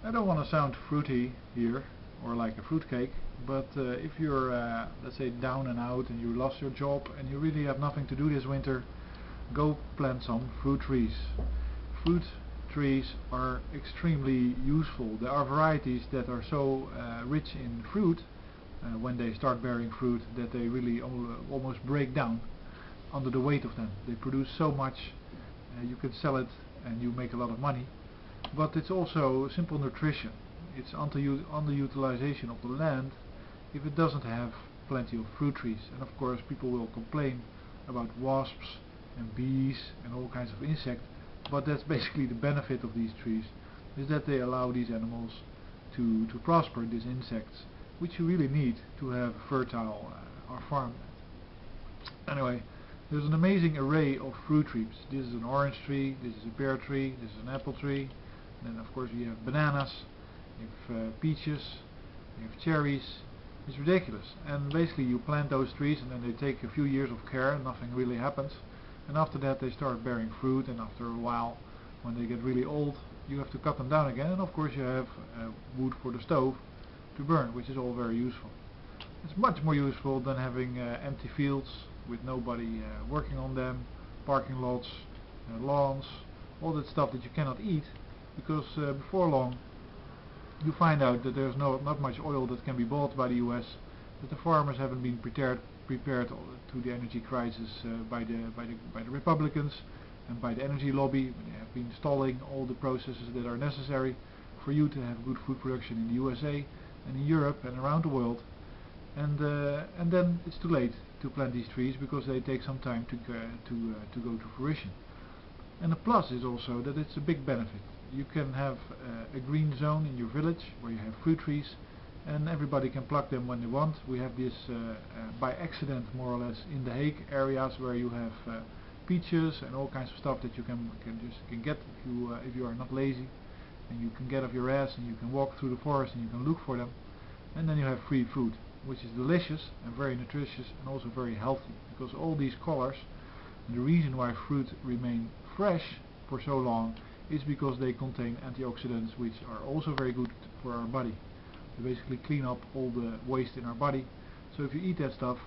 I don't want to sound fruity here or like a fruitcake, but if you're let's say down and out and you lost your job and you really have nothing to do this winter, go plant some fruit trees. Fruit trees are extremely useful. There are varieties that are so rich in fruit when they start bearing fruit that they really almost break down under the weight of them. They produce so much, you can sell it and you make a lot of money, but it's also simple nutrition. It's underutilization of the land if it doesn't have plenty of fruit trees. And of course people will complain about wasps and bees and all kinds of insects, but that's basically the benefit of these trees, is that they allow these animals to prosper, these insects, which you really need to have a fertile farmland. Anyway, there's an amazing array of fruit trees. This is an orange tree, this is a pear tree, this is an apple tree, and then of course you have bananas, you have peaches, you have cherries. It's ridiculous. And basically you plant those trees and then they take a few years of care and nothing really happens, and after that they start bearing fruit, and after a while when they get really old you have to cut them down again, and of course you have wood for the stove to burn, which is all very useful. It's much more useful than having empty fields with nobody working on them, parking lots, lawns, all that stuff that you cannot eat, because before long you find out that there's not much oil that can be bought by the US, that the farmers haven't been prepared to the energy crisis by the Republicans and by the energy lobby. They have been stalling all the processes that are necessary for you to have good food production in the USA and in Europe and around the world. And then it's too late to plant these trees because they take some time to go to fruition. And the plus is also that it's a big benefit. You can have a green zone in your village where you have fruit trees, and everybody can pluck them when they want. We have this by accident more or less in the Hague areas where you have peaches and all kinds of stuff that you can get if you are not lazy, and you can get off your ass and you can walk through the forest and you can look for them, and then you have free food, which is delicious and very nutritious and also very healthy, because all these colors, and the reason why fruit remain fresh for so long is because they contain antioxidants, which are also very good for our body. They basically clean up all the waste in our body. So if you eat that stuff,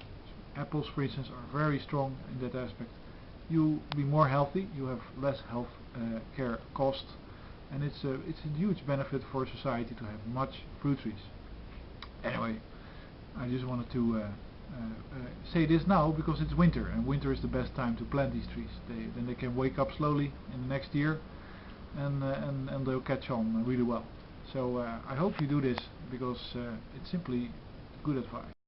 apples for instance are very strong in that aspect, you'll be more healthy, you have less health care cost, and it's a huge benefit for society to have much fruit trees. Anyway, I just wanted to say this now because it's winter, and winter is the best time to plant these trees. Then they can wake up slowly in the next year, and they'll catch on really well. So I hope you do this, because it's simply good advice.